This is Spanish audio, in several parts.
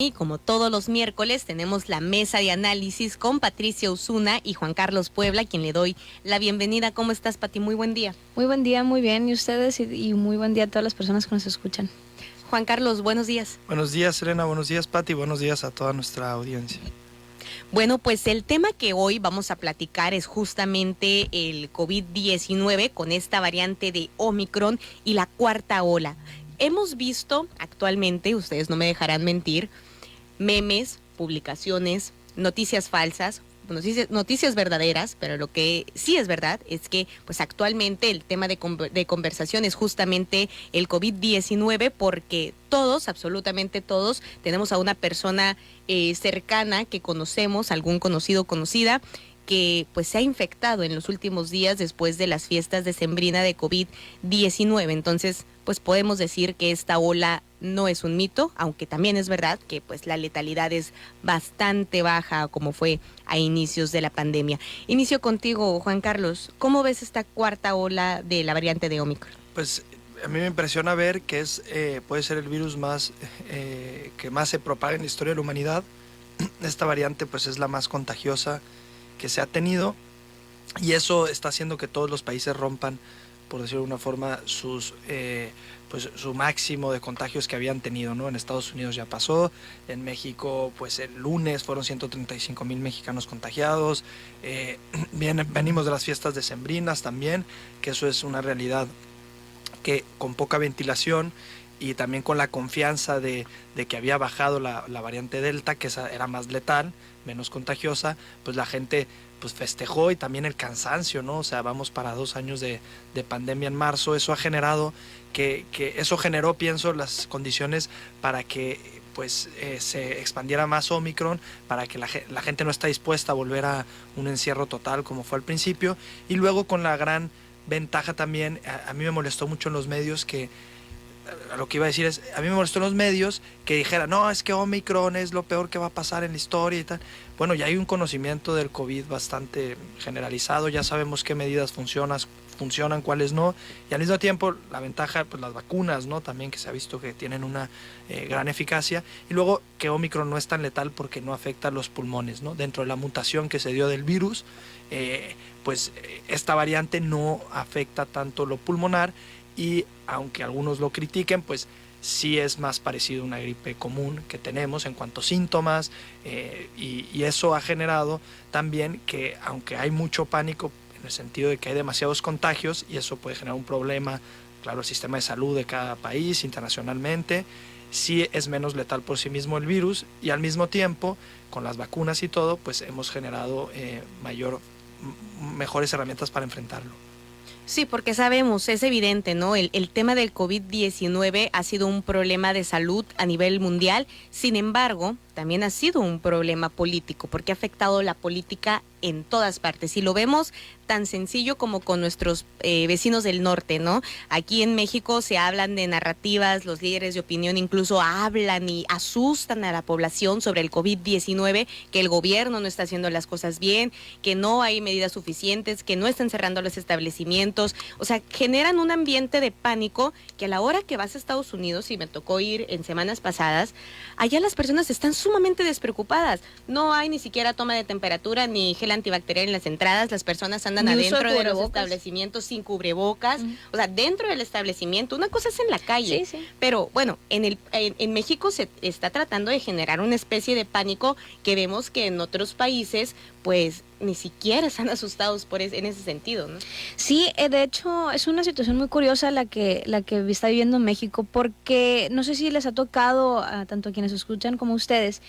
Y como todos los miércoles tenemos la mesa de análisis con Patricia Osuna y Juan Carlos Puebla, a quien le doy la bienvenida. ¿Cómo estás, Pati? Muy buen día. Muy buen día, muy bien. ¿Y ustedes? Y muy buen día a todas las personas que nos escuchan. Juan Carlos, buenos días. Buenos días, Elena. Buenos días, Pati. Buenos días a toda nuestra audiencia. Bueno, pues el tema que hoy vamos a platicar es justamente el COVID-19 con esta variante de Omicron y la cuarta ola. Hemos visto actualmente, ustedes no me dejarán mentir, memes, publicaciones, noticias falsas, noticias verdaderas, pero lo que sí es verdad es que pues actualmente el tema de conversación es justamente el COVID-19, porque todos, absolutamente todos, tenemos a una persona cercana que conocemos, algún conocido o conocida, que pues se ha infectado en los últimos días después de las fiestas decembrina de COVID-19. Entonces, pues podemos decir que esta ola no es un mito, aunque también es verdad que pues la letalidad es bastante baja, como fue a inicios de la pandemia. Inicio contigo, Juan Carlos. ¿Cómo ves esta cuarta ola de la variante de Omicron? Pues a mí me impresiona ver que puede ser el virus que más se propaga en la historia de la humanidad. Esta variante pues es la más contagiosa que se ha tenido, y eso está haciendo que todos los países rompan, por decirlo de una forma, pues su máximo de contagios que habían tenido, ¿no? En Estados Unidos ya pasó, en México pues el lunes fueron 135,000 mexicanos contagiados, venimos de las fiestas decembrinas también, que eso es una realidad que con poca ventilación y también con la confianza de que había bajado la variante Delta, que esa era más letal, menos contagiosa, pues la gente pues festejó, y también el cansancio, ¿no? O sea, vamos para 2 años de pandemia en marzo. Eso ha generado eso generó, pienso, las condiciones para que pues se expandiera más Omicron, para que la gente no está dispuesta a volver a un encierro total como fue al principio. Y luego con la gran ventaja también, a mí me molestó mucho en los medios lo que iba a decir es, a mí me molestó en los medios que dijeran, no, es que Omicron es lo peor que va a pasar en la historia y tal. Bueno, ya hay un conocimiento del COVID bastante generalizado, ya sabemos qué medidas funcionan, cuáles no, y al mismo tiempo la ventaja, pues las vacunas, ¿no? También, que se ha visto que tienen una gran eficacia, y luego que Omicron no es tan letal porque no afecta a los pulmones, ¿no? Dentro de la mutación que se dio del virus, pues esta variante no afecta tanto lo pulmonar, y aunque algunos lo critiquen, pues sí es más parecido a una gripe común que tenemos en cuanto a síntomas, y eso ha generado también que, aunque hay mucho pánico en el sentido de que hay demasiados contagios, y eso puede generar un problema, claro, el sistema de salud de cada país internacionalmente, sí es menos letal por sí mismo el virus, y al mismo tiempo, con las vacunas y todo, pues hemos generado mejores herramientas para enfrentarlo. Sí, porque sabemos, es evidente, ¿no? El tema del COVID-19 ha sido un problema de salud a nivel mundial. Sin embargo, también ha sido un problema político, porque ha afectado la política en todas partes. Y lo vemos tan sencillo como con nuestros vecinos del norte, ¿no? Aquí en México se hablan de narrativas, los líderes de opinión incluso hablan y asustan a la población sobre el COVID-19, que el gobierno no está haciendo las cosas bien, que no hay medidas suficientes, que no están cerrando los establecimientos. O sea, generan un ambiente de pánico que a la hora que vas a Estados Unidos, y me tocó ir en semanas pasadas, allá las personas están sumamente despreocupadas. No hay ni siquiera toma de temperatura ni gel antibacterial en las entradas. Las personas andan adentro de los establecimientos sin cubrebocas. O sea, dentro del establecimiento. Una cosa es en la calle. Sí. Pero bueno, en México se está tratando de generar una especie de pánico que vemos que en otros países pues ni siquiera están asustados en ese sentido, ¿no? Sí, de hecho es una situación muy curiosa la que está viviendo México, porque no sé si les ha tocado, tanto a quienes escuchan como a ustedes,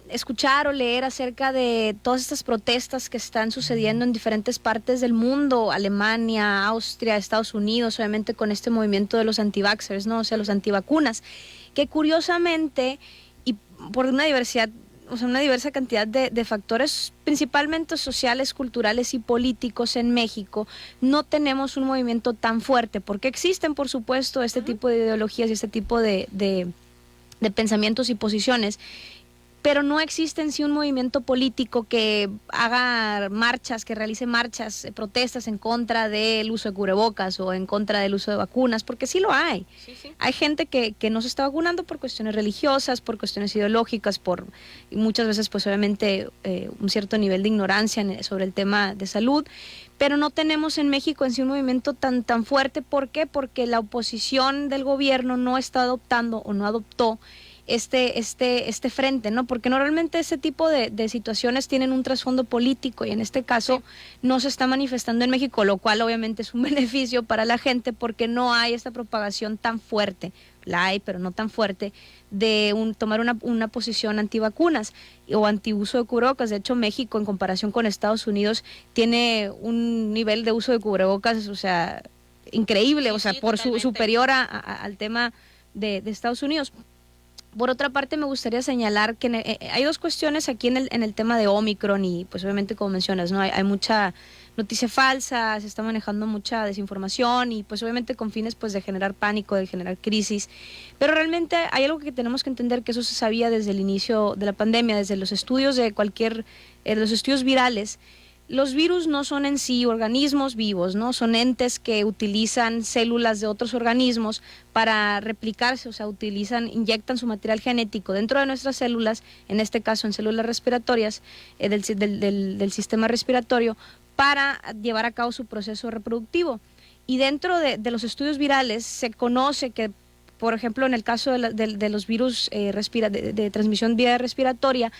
escuchar o leer acerca de todas estas protestas que están sucediendo en diferentes partes del mundo, Alemania, Austria, Estados Unidos, obviamente con este movimiento de los anti-vaxxers, ¿no? O sea, los antivacunas, que curiosamente, y por una diversa cantidad de factores, principalmente sociales, culturales y políticos en México, no tenemos un movimiento tan fuerte, porque existen, por supuesto, este tipo de ideologías y este tipo de pensamientos y posiciones, pero no existe en sí un movimiento político que haga marchas, que realice marchas, protestas en contra del uso de cubrebocas o en contra del uso de vacunas, porque sí lo hay. Sí, sí. Hay gente que no se está vacunando por cuestiones religiosas, por cuestiones ideológicas, y muchas veces pues obviamente un cierto nivel de ignorancia sobre el tema de salud, pero no tenemos en México en sí un movimiento tan fuerte. ¿Por qué? Porque la oposición del gobierno no está adoptando o no adoptó este frente, ¿no? Porque normalmente ese tipo de situaciones tienen un trasfondo político y en este caso no se está manifestando en México, lo cual obviamente es un beneficio para la gente porque no hay esta propagación tan fuerte, la hay, pero no tan fuerte, de tomar una posición antivacunas o antiuso de cubrebocas. De hecho, México, en comparación con Estados Unidos, tiene un nivel de uso de cubrebocas, o sea, increíble, Sí, o sea, sí, por totalmente. superior al tema de Estados Unidos. Por otra parte, me gustaría señalar que hay dos cuestiones aquí en el tema de Omicron y pues obviamente como mencionas, ¿no? Hay mucha noticia falsa, se está manejando mucha desinformación y pues obviamente con fines pues de generar pánico, de generar crisis, pero realmente hay algo que tenemos que entender, que eso se sabía desde el inicio de la pandemia, desde los estudios de los estudios virales. Los virus no son en sí organismos vivos, ¿no? Son entes que utilizan células de otros organismos para replicarse, o sea, inyectan su material genético dentro de nuestras células, en este caso en células respiratorias, del sistema respiratorio, para llevar a cabo su proceso reproductivo. Y dentro de los estudios virales se conoce que, por ejemplo, en el caso de los virus de transmisión vía respiratoria,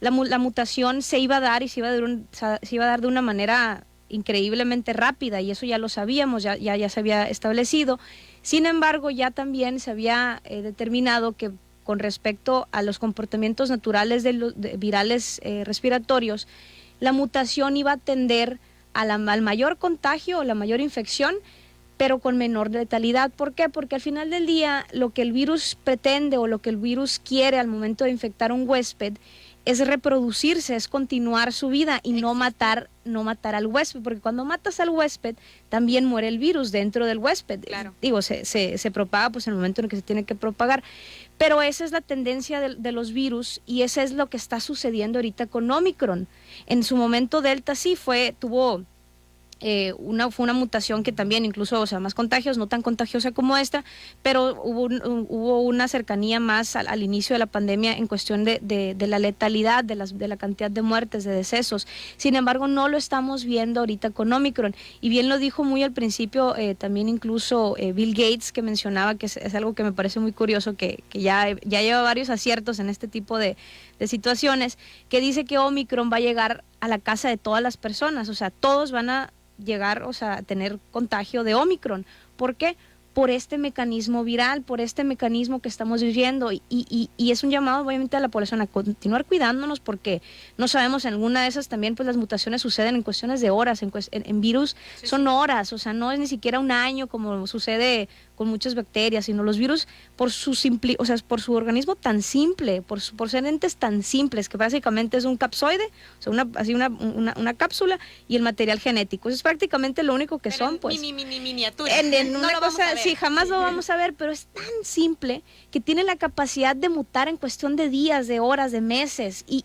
la mutación se iba a dar y se iba a dar de una manera increíblemente rápida, y eso ya lo sabíamos, ya se había establecido. Sin embargo, ya también se había determinado que con respecto a los comportamientos naturales de virales respiratorios, la mutación iba a tender al mayor contagio o la mayor infección, pero con menor letalidad. ¿Por qué? Porque al final del día lo que el virus pretende o lo que el virus quiere al momento de infectar a un huésped es reproducirse, es continuar su vida y no matar al huésped, porque cuando matas al huésped también muere el virus dentro del huésped. Claro. Digo, se propaga pues en el momento en que se tiene que propagar. Pero esa es la tendencia de los virus y eso es lo que está sucediendo ahorita con Omicron. En su momento Delta sí tuvo fue una mutación que también incluso, o sea, más contagios, no tan contagiosa como esta, pero hubo una cercanía más al inicio de la pandemia en cuestión de la letalidad, de la cantidad de muertes, de decesos. Sin embargo, no lo estamos viendo ahorita con Omicron. Y bien lo dijo muy al principio también incluso Bill Gates, que mencionaba que es algo que me parece muy curioso, que ya lleva varios aciertos en este tipo de situaciones, que dice que Omicron va a llegar a la casa de todas las personas, o sea, todos van a llegar, o sea, a tener contagio de Omicron. ¿Por qué? Por este mecanismo viral, por este mecanismo que estamos viviendo y es un llamado obviamente a la población a continuar cuidándonos, porque no sabemos, en alguna de esas también pues las mutaciones suceden en cuestiones de horas, en virus son horas, o sea, no es ni siquiera un año como sucede con muchas bacterias, sino los virus por por su organismo tan simple, por ser entes tan simples, que básicamente es un capsoide, o sea, una cápsula y el material genético. Eso es prácticamente lo único que Pero son, pues. Miniatura. En No una lo vamos cosa, a ver. sí, jamás lo vamos a ver, pero es tan simple que tiene la capacidad de mutar en cuestión de días, de horas, de meses, y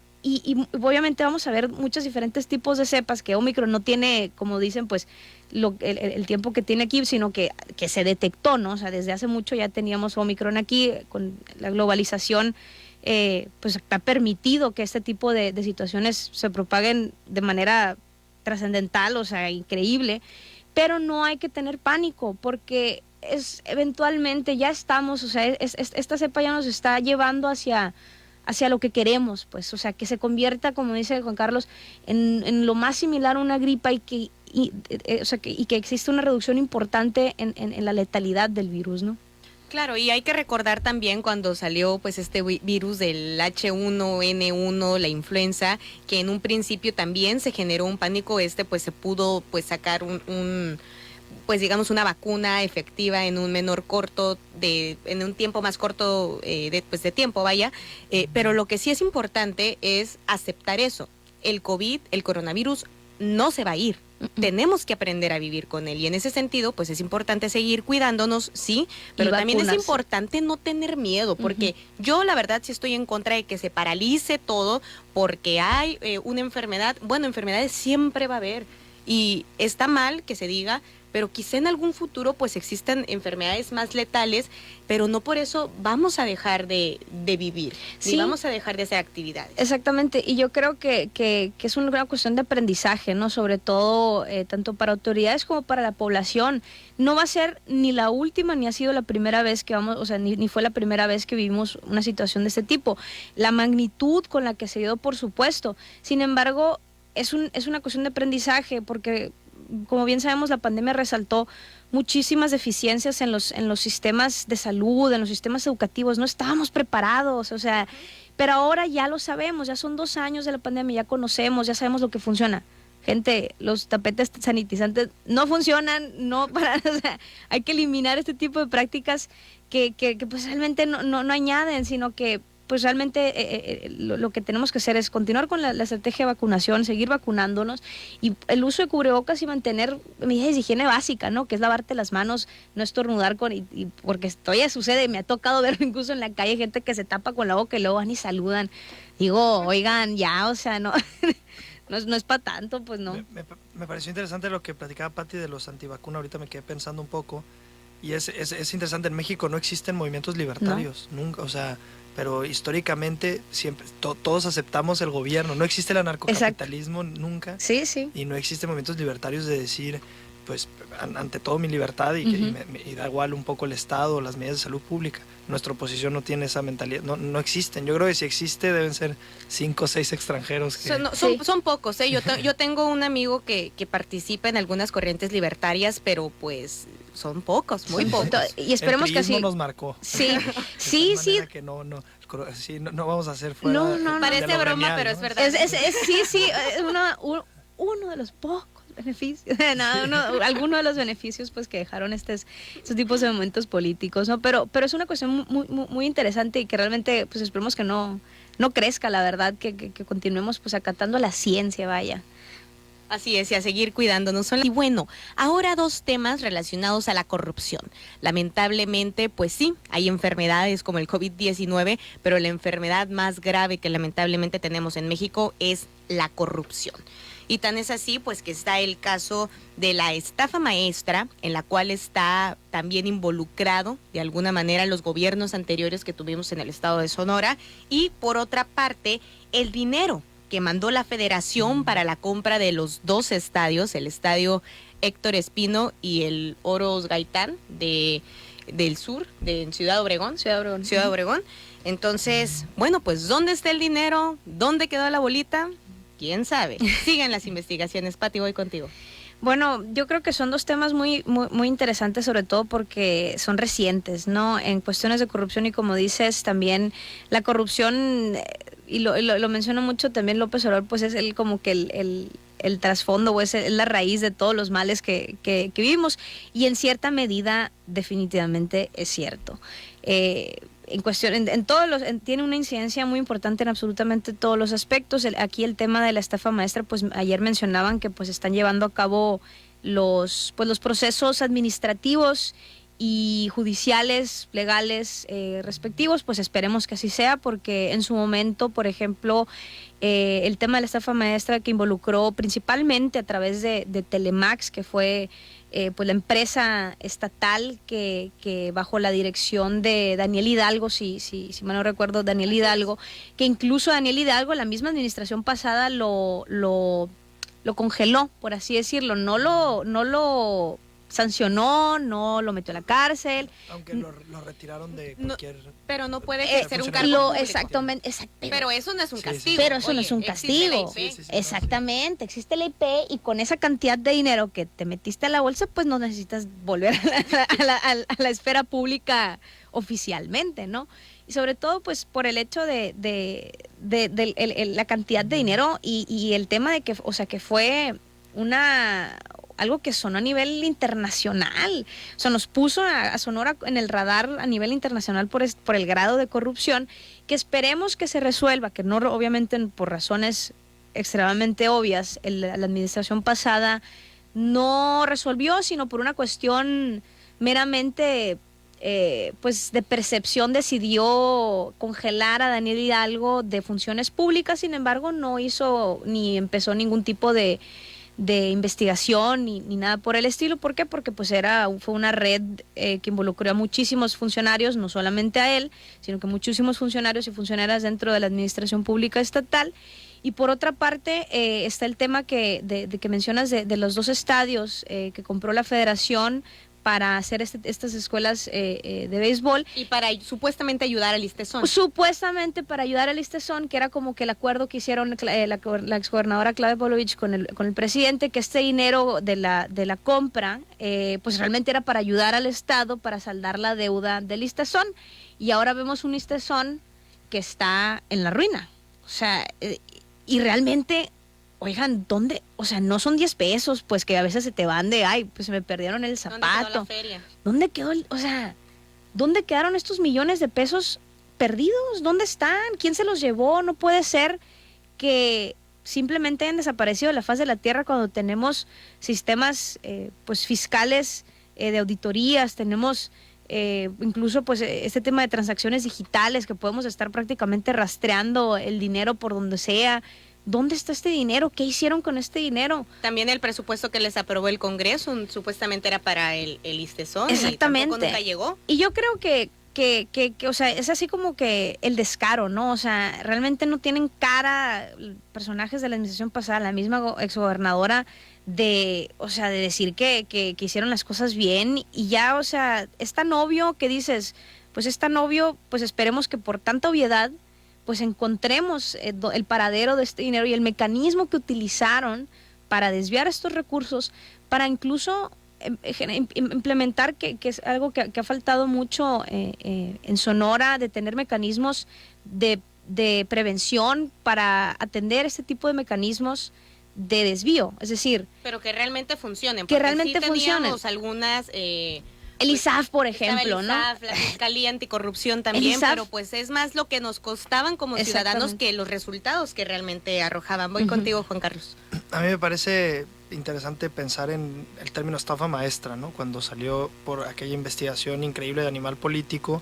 obviamente vamos a ver muchos diferentes tipos de cepas, que Omicron no tiene, como dicen, pues el tiempo que tiene aquí, sino que se detectó, ¿no? O sea, desde hace mucho ya teníamos Omicron aquí, con la globalización, pues ha permitido que este tipo de situaciones se propaguen de manera trascendental, o sea, increíble, pero no hay que tener pánico, porque eventualmente ya estamos, o sea, esta cepa ya nos está llevando hacia lo que queremos, pues, o sea, que se convierta, como dice Juan Carlos, en lo más similar a una gripa y que existe una reducción importante en la letalidad del virus, ¿no? Claro, y hay que recordar también cuando salió pues este virus del H1N1, la influenza, que en un principio también se generó un pánico, pues se pudo pues sacar pues digamos una vacuna efectiva en un en un tiempo más corto de tiempo, vaya, pero lo que sí es importante es aceptar eso. El coronavirus no se va a ir. tenemos que aprender a vivir con él. Y en ese sentido, pues es importante seguir cuidándonos, sí, pero también es importante no tener miedo, porque yo la verdad sí estoy en contra de que se paralice todo porque hay una enfermedad. Bueno, enfermedades siempre va a haber y está mal que se diga, pero quizá en algún futuro pues existan enfermedades más letales, pero no por eso vamos a dejar de vivir, sí, ni vamos a dejar de hacer actividades. Exactamente, y yo creo que es una cuestión de aprendizaje, ¿no? Sobre todo tanto para autoridades como para la población. No va a ser ni la última ni ha sido la primera vez que vamos, o sea, ni fue la primera vez que vivimos una situación de este tipo. La magnitud con la que se dio, por supuesto. Sin embargo, es una cuestión de aprendizaje porque, como bien sabemos, la pandemia resaltó muchísimas deficiencias en los sistemas de salud, en los sistemas educativos. No estábamos preparados, o sea, pero ahora ya lo sabemos, ya son 2 años de la pandemia, ya conocemos, ya sabemos lo que funciona. Gente, los tapetes sanitizantes no funcionan, no para, o sea, hay que eliminar este tipo de prácticas que pues realmente no añaden, sino que pues realmente lo que tenemos que hacer es continuar con la estrategia de vacunación, seguir vacunándonos y el uso de cubrebocas y mantener medidas de higiene básica, ¿no? Que es lavarte las manos, no estornudar y porque todavía sucede, me ha tocado ver incluso en la calle gente que se tapa con la boca y luego van y saludan. Digo, oigan, ya, o sea, no, no es para tanto, pues no. Me pareció interesante lo que platicaba Pati de los antivacunas, ahorita me quedé pensando un poco, y es interesante, en México no existen movimientos libertarios, nunca, o sea, pero históricamente siempre todos aceptamos el gobierno, no existe el anarcocapitalismo nunca, sí, y no existen movimientos libertarios de decir, pues ante todo mi libertad y da igual un poco el Estado, las medidas de salud pública. Nuestra oposición no tiene esa mentalidad, no existen. Yo creo que si existe deben ser 5 o 6 extranjeros. Son pocos, yo tengo un amigo que participa en algunas corrientes libertarias, pero pues son pocos, muy pocos. Y esperemos que así nos marcó. Sí. Que no vamos a hacer fuera. No. Parece broma, pero es verdad. Uno de los pocos beneficios, alguno de los beneficios pues que dejaron estos tipos de momentos políticos, ¿no? Pero es una cuestión muy interesante y que realmente pues esperemos que no crezca, la verdad, que continuemos pues acatando la ciencia, vaya. Así es, y a seguir cuidándonos. Y bueno, ahora 2 temas relacionados a la corrupción. Lamentablemente, pues sí, hay enfermedades como el COVID-19, pero la enfermedad más grave que lamentablemente tenemos en México es la corrupción. Y tan es así, pues que está el caso de la estafa maestra, en la cual está también involucrado de alguna manera los gobiernos anteriores que tuvimos en el estado de Sonora. Y por otra parte, el dinero que mandó la Federación para la compra de los 2 estadios, el estadio Héctor Espino y el Oros Gaitán del sur, de Ciudad Obregón. Entonces, bueno, pues ¿dónde está el dinero? ¿Dónde quedó la bolita? ¿Quién sabe? Sigan las investigaciones. Pati, voy contigo. Bueno, yo creo que son 2 temas muy interesantes, sobre todo porque son recientes, ¿no? En cuestiones de corrupción y, como dices, también la corrupción, y lo menciona mucho también López Obrador, pues es como que el trasfondo o es la raíz de todos los males que vivimos, y en cierta medida definitivamente es cierto. En cuestión, tiene una incidencia muy importante en absolutamente todos los aspectos. Aquí el tema de la estafa maestra, pues ayer mencionaban que pues están llevando a cabo los procesos administrativos y judiciales, legales respectivos, pues esperemos que así sea, porque en su momento, por ejemplo, el tema de la estafa maestra que involucró principalmente a través de Telemax, que fue pues la empresa estatal que bajo la dirección de Daniel Hidalgo, si mal no recuerdo, Daniel Hidalgo, que incluso Daniel Hidalgo, la misma administración pasada lo congeló, por así decirlo, no lo sancionó, no lo metió a la cárcel. Aunque lo retiraron de cualquier... Pero no puede ser un cargo público. Exactamente. Pero eso no es un castigo. Pero eso no es un castigo. Exactamente, existe la IP y con esa cantidad de dinero que te metiste a la bolsa, pues no necesitas volver a la esfera pública oficialmente, ¿no? Y sobre todo, pues por el hecho de la cantidad de dinero y el tema de que, o sea, que fue algo que sonó a nivel internacional, o sea, nos puso a Sonora en el radar a nivel internacional por el grado de corrupción, que esperemos que se resuelva, que no, obviamente por razones extremadamente obvias, la administración pasada no resolvió, sino por una cuestión meramente pues de percepción decidió congelar a Daniel Hidalgo de funciones públicas. Sin embargo, no hizo ni empezó ningún tipo de investigación ni nada por el estilo. ¿Por qué? Porque pues fue una red que involucró a muchísimos funcionarios, no solamente a él, sino que muchísimos funcionarios y funcionarias dentro de la administración pública estatal. Y por otra parte, está el tema que mencionas de los 2 estadios que compró la Federación para hacer estas escuelas de béisbol. Y para supuestamente ayudar al ISTESON. Supuestamente para ayudar al ISTESON, que era como que el acuerdo que hicieron la exgobernadora Claudia Pavlovich con el presidente, que este dinero de la compra, pues realmente era para ayudar al Estado para saldar la deuda del ISTESON. Y ahora vemos un ISTESON que está en la ruina. O sea, y realmente... Oigan, ¿dónde? O sea, no son 10 pesos, pues que a veces se te van de, ay, pues se me perdieron el zapato. ¿Dónde quedó la feria? ¿Dónde quedó, o sea, dónde quedaron estos millones de pesos perdidos? ¿Dónde están? ¿Quién se los llevó? No puede ser que simplemente hayan desaparecido de la faz de la tierra cuando tenemos sistemas, pues, fiscales de auditorías, tenemos... incluso pues este tema de transacciones digitales que podemos estar prácticamente rastreando el dinero por donde sea. ¿Dónde está este dinero? ¿Qué hicieron con este dinero? También el presupuesto que les aprobó el Congreso supuestamente era para el ISTESON. Exactamente. Y tampoco nunca llegó. Y yo creo que, o sea, es así como que el descaro, ¿no? O sea, realmente no tienen cara personajes de la administración pasada, la misma exgobernadora, o sea, de decir que hicieron las cosas bien y ya, o sea, es tan obvio que dices, pues es tan obvio, pues esperemos que por tanta obviedad pues encontremos el paradero de este dinero y el mecanismo que utilizaron para desviar estos recursos, para incluso implementar, que es algo que ha faltado mucho en Sonora, de tener mecanismos de prevención para atender este tipo de mecanismos de desvío, es decir... Pero que realmente funcionen. Que realmente sí teníamos algunas... el ISAF, por ejemplo, el ISAF, ¿no? La Fiscalía Anticorrupción también, pero pues es más lo que nos costaban como ciudadanos que los resultados que realmente arrojaban. Voy contigo, Juan Carlos. A mí me parece interesante pensar en el término estafa maestra, ¿no? Cuando salió por aquella investigación increíble de Animal Político,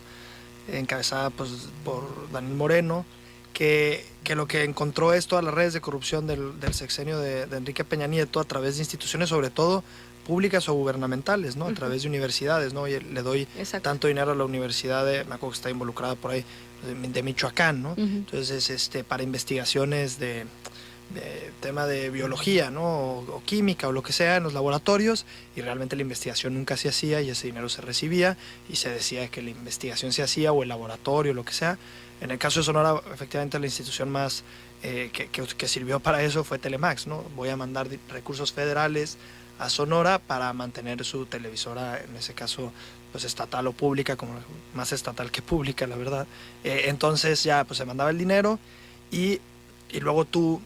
encabezada pues, por Daniel Moreno, que lo que encontró es todas las redes de corrupción del sexenio de Enrique Peña Nieto a través de instituciones, sobre todo públicas o gubernamentales, ¿no? A través de universidades, ¿no? Y le doy tanto dinero a la universidad me acuerdo que está involucrada por ahí, de Michoacán, ¿no? Entonces, para investigaciones de tema de biología, ¿no? O química o lo que sea en los laboratorios, y realmente la investigación nunca se hacía y ese dinero se recibía y se decía que la investigación se hacía o el laboratorio, lo que sea. En el caso de Sonora, efectivamente la institución más que sirvió para eso fue Telemax, ¿no? Voy a mandar recursos federales a Sonora para mantener su televisora, en ese caso pues estatal o pública, como más estatal que pública, la verdad. Entonces ya pues se mandaba el dinero y luego tú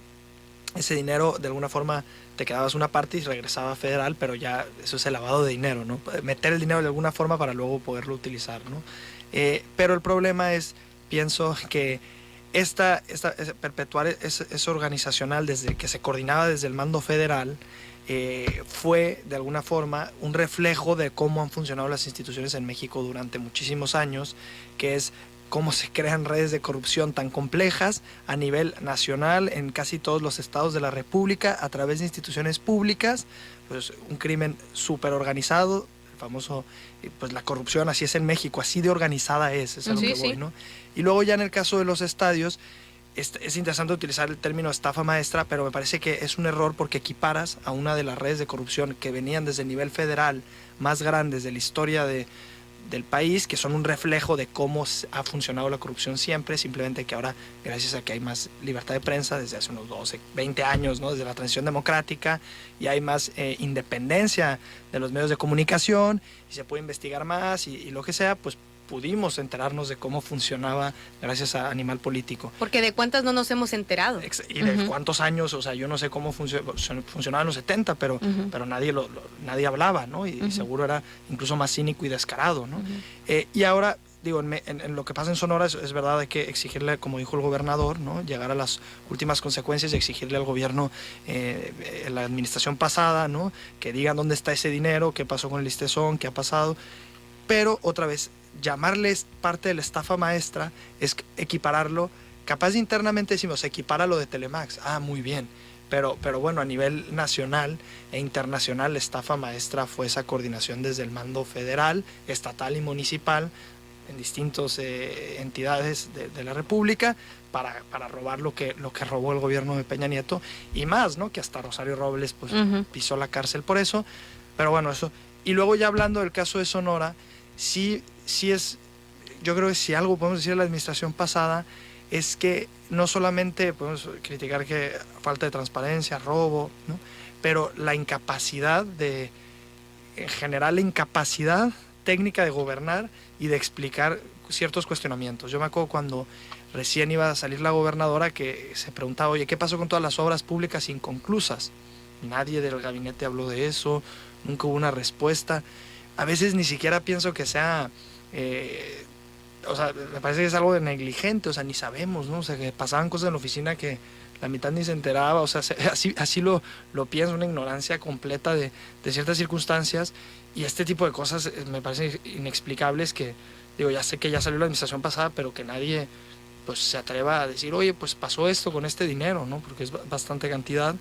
ese dinero de alguna forma te quedabas una parte y regresaba a federal, pero ya eso es el lavado de dinero, ¿no? Meter el dinero de alguna forma para luego poderlo utilizar, ¿no? Pero el problema es, pienso que perpetuar ese organizacional desde que se coordinaba desde el mando federal, fue de alguna forma un reflejo de cómo han funcionado las instituciones en México durante muchísimos años, que es cómo se crean redes de corrupción tan complejas a nivel nacional en casi todos los estados de la República a través de instituciones públicas, pues un crimen súper organizado, el famoso, pues la corrupción así es en México, así de organizada es a lo que voy, ¿no? Y luego ya en el caso de los estadios, es interesante utilizar el término estafa maestra, pero me parece que es un error porque equiparas a una de las redes de corrupción que venían desde el nivel federal más grandes de la historia del país, que son un reflejo de cómo ha funcionado la corrupción siempre, simplemente que ahora, gracias a que hay más libertad de prensa desde hace unos 12, 20 años, ¿no? Desde la transición democrática, y hay más independencia de los medios de comunicación, y se puede investigar más, y lo que sea, pues pudimos enterarnos de cómo funcionaba gracias a Animal Político. Porque de cuántas no nos hemos enterado. Y de cuántos años, o sea, yo no sé cómo funcionaba en los 70, pero nadie hablaba, ¿no? Y seguro era incluso más cínico y descarado, ¿no? Y ahora digo, en lo que pasa en Sonora es verdad, hay que exigirle, como dijo el gobernador, ¿no? Llegar a las últimas consecuencias y exigirle al gobierno, la administración pasada, ¿no? Que digan dónde está ese dinero, qué pasó con el listezón, qué ha pasado. Pero otra vez, llamarles parte de la estafa maestra es equipararlo, capaz internamente decimos, equipara lo de Telemax, muy bien, pero bueno, a nivel nacional e internacional, la estafa maestra fue esa coordinación desde el mando federal, estatal y municipal, en distintas entidades de la República, para robar lo que robó el gobierno de Peña Nieto, y más, ¿no? Que hasta Rosario Robles pues, pisó la cárcel por eso, pero bueno, eso. Y luego ya hablando del caso de Sonora, sí es, yo creo que si algo podemos decir de la administración pasada, es que no solamente podemos criticar que falta de transparencia, robo, ¿no? Pero la incapacidad en general, la incapacidad técnica de gobernar y de explicar ciertos cuestionamientos. Yo me acuerdo cuando recién iba a salir la gobernadora que se preguntaba, oye, ¿qué pasó con todas las obras públicas inconclusas? Nadie del gabinete habló de eso, nunca hubo una respuesta. A veces ni siquiera pienso que sea... o sea, me parece que es algo de negligente, o sea, ni sabemos, ¿no? O sea, que pasaban cosas en la oficina que la mitad ni se enteraba, o sea, así lo pienso, una ignorancia completa de ciertas circunstancias, y este tipo de cosas me parecen inexplicables que, digo, ya sé que ya salió la administración pasada, pero que nadie pues se atreva a decir, oye, pues pasó esto con este dinero, ¿no? Porque es bastante cantidad,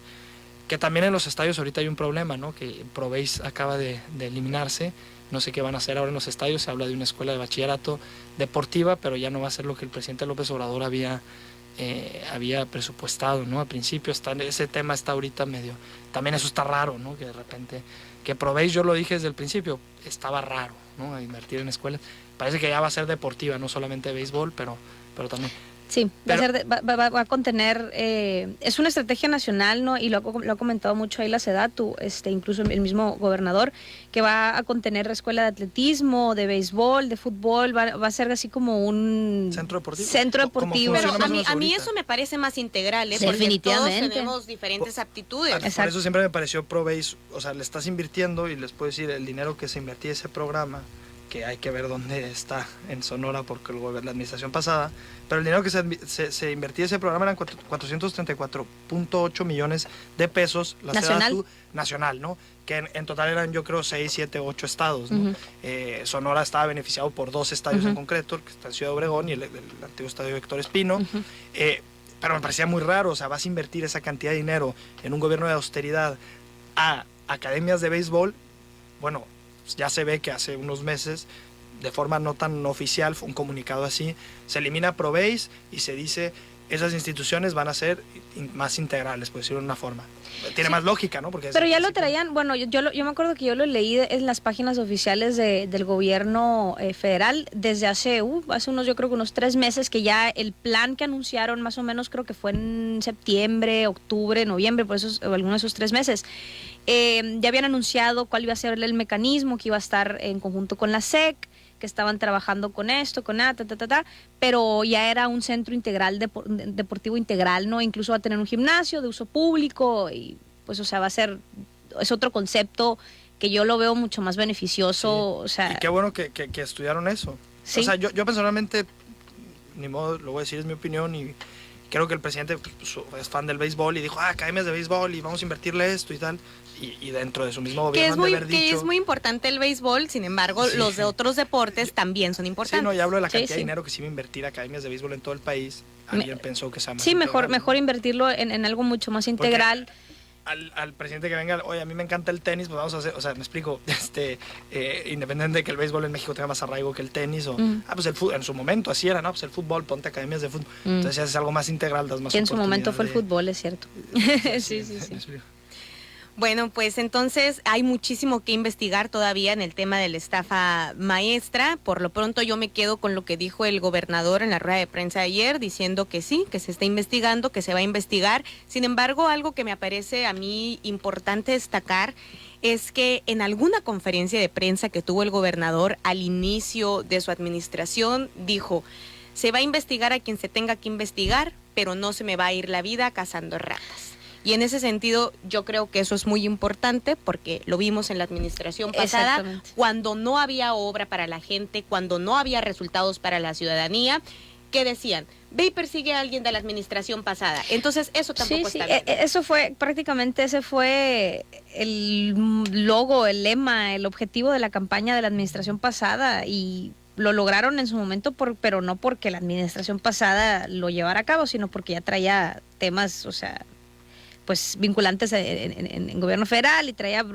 que también en los estadios ahorita hay un problema, ¿no? Que Proveis acaba de eliminarse. No sé qué van a hacer ahora en los estadios, se habla de una escuela de bachillerato deportiva, pero ya no va a ser lo que el presidente López Obrador había presupuestado, ¿no? Al principio ese tema está ahorita medio... También eso está raro, ¿no? Que de repente... Que Proveis, yo lo dije desde el principio, estaba raro, ¿no? A invertir en escuelas. Parece que ya va a ser deportiva, no solamente de béisbol, pero también... Sí, va a contener, es una estrategia nacional, ¿no? Y lo ha comentado mucho ahí la Sedatu, incluso el mismo gobernador, que va a contener escuela de atletismo, de béisbol, de fútbol, va a ser así como un centro deportivo. Pero a mí eso me parece más integral, ¿eh? Porque todos tenemos diferentes aptitudes. Por eso siempre me pareció Proveis, o sea, le estás invirtiendo y les puedo decir, el dinero que se invertía en ese programa, que hay que ver dónde está en Sonora porque la administración pasada, pero el dinero que se invertía en ese programa eran 434.8 millones de pesos, la nacional, ¿no? Que en total eran, yo creo, 6, 7, 8 estados, ¿no? Sonora estaba beneficiado por 2 estadios en concreto, el que está en Ciudad Obregón y el antiguo estadio Héctor Espino, pero me parecía muy raro, o sea, vas a invertir esa cantidad de dinero en un gobierno de austeridad a academias de béisbol. Bueno, ya se ve que hace unos meses, de forma no tan oficial, fue un comunicado así, se elimina Proveis y se dice esas instituciones van a ser más integrales, por decirlo de una forma. Tiene más lógica, ¿no? Porque pero ya lo traían, bueno, yo me acuerdo que yo lo leí en las páginas oficiales del gobierno federal desde hace unos, yo creo que unos 3 meses, que ya el plan que anunciaron más o menos creo que fue en septiembre, octubre, noviembre, por eso algunos de esos 3 meses. Ya habían anunciado cuál iba a ser el mecanismo, que iba a estar en conjunto con la SEC, que estaban trabajando con esto, con pero ya era un centro integral, deportivo integral, ¿no? Incluso va a tener un gimnasio de uso público y pues, o sea, es otro concepto que yo lo veo mucho más beneficioso, sí. O sea... Y qué bueno que estudiaron eso. Sí. O sea, yo personalmente, ni modo, lo voy a decir, es mi opinión, y creo que el presidente es fan del béisbol y dijo, academias de béisbol y vamos a invertirle esto y tal. Y dentro de su mismo gobierno que es muy importante el béisbol, sin embargo, los de otros deportes también son importantes. Sí, no, ya hablo de la cantidad de dinero que se iba a invertir a academias de béisbol en todo el país. Alguien pensó que sea más integral, mejor invertirlo en algo mucho más integral. Al presidente que venga, oye, a mí me encanta el tenis, pues vamos a hacer, o sea, me explico, independiente de que el béisbol en México tenga más arraigo que el tenis, o, pues el fútbol, en su momento así era, ¿no? Pues el fútbol, ponte academias de fútbol. Entonces si haces algo más integral, das más oportunidades. En su momento fue el fútbol, es cierto. Sí. Bueno, pues entonces hay muchísimo que investigar todavía en el tema de la estafa maestra. Por lo pronto yo me quedo con lo que dijo el gobernador en la rueda de prensa ayer, diciendo que sí, que se está investigando, que se va a investigar. Sin embargo, algo que me parece a mí importante destacar es que en alguna conferencia de prensa que tuvo el gobernador al inicio de su administración, dijo, se va a investigar a quien se tenga que investigar, pero no se me va a ir la vida cazando ratas. Y en ese sentido yo creo que eso es muy importante porque lo vimos en la administración pasada, cuando no había obra para la gente, cuando no había resultados para la ciudadanía, que decían, ve y persigue a alguien de la administración pasada. Entonces eso tampoco está bien. Eso fue, prácticamente ese fue el logo, el lema, el objetivo de la campaña de la administración pasada, y lo lograron en su momento, pero no porque la administración pasada lo llevara a cabo, sino porque ya traía temas, o sea, pues vinculantes en gobierno federal, y traía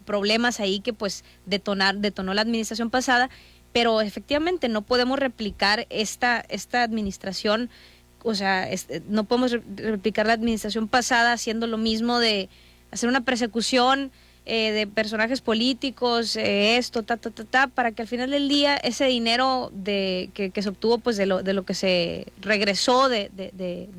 problemas ahí que pues detonó la administración pasada. Pero efectivamente no podemos replicar esta administración, o sea, no podemos replicar la administración pasada haciendo lo mismo, de hacer una persecución de personajes políticos, para que al final del día ese dinero que se obtuvo pues de lo que se regresó de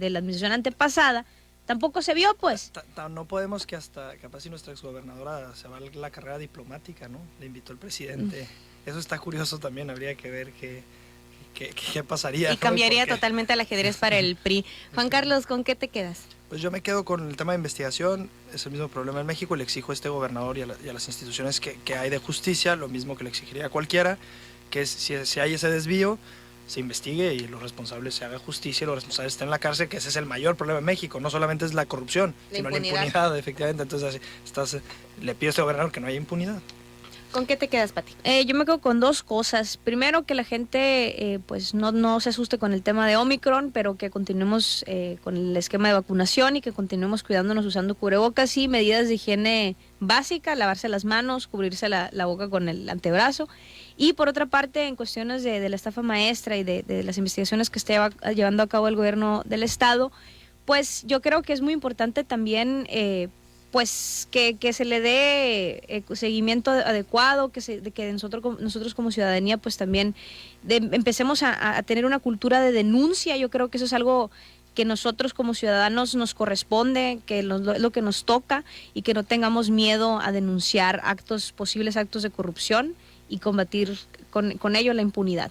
la administración antepasada, tampoco se vio, pues. No podemos, que hasta capaz si nuestra exgobernadora se va a la carrera diplomática, ¿no? Le invitó el presidente. Eso está curioso también, habría que ver qué pasaría. Y cambiaría totalmente el ajedrez para el PRI. Juan Carlos, ¿con qué te quedas? Pues yo me quedo con el tema de investigación. Es el mismo problema en México. Le exijo a este gobernador y a las instituciones que hay de justicia, lo mismo que le exigiría a cualquiera, que es, si hay ese desvío, se investigue y los responsables se haga justicia y los responsables estén en la cárcel, que ese es el mayor problema en México. No solamente es la corrupción, sino la impunidad, efectivamente. Entonces le pido a este gobernador que no haya impunidad. ¿Con qué te quedas, Pati? Yo me quedo con dos cosas. Primero, que la gente pues no se asuste con el tema de Omicron, pero que continuemos con el esquema de vacunación y que continuemos cuidándonos usando cubrebocas y medidas de higiene básica, lavarse las manos, cubrirse la boca con el antebrazo. Y por otra parte, en cuestiones de la estafa maestra y de las investigaciones que esté llevando a cabo el gobierno del estado, pues yo creo que es muy importante también pues que se le dé seguimiento adecuado, que nosotros como ciudadanía pues también empecemos a tener una cultura de denuncia. Yo creo que eso es algo que nosotros como ciudadanos nos corresponde, que es lo que nos toca, y que no tengamos miedo a denunciar posibles actos de corrupción y combatir con ello la impunidad.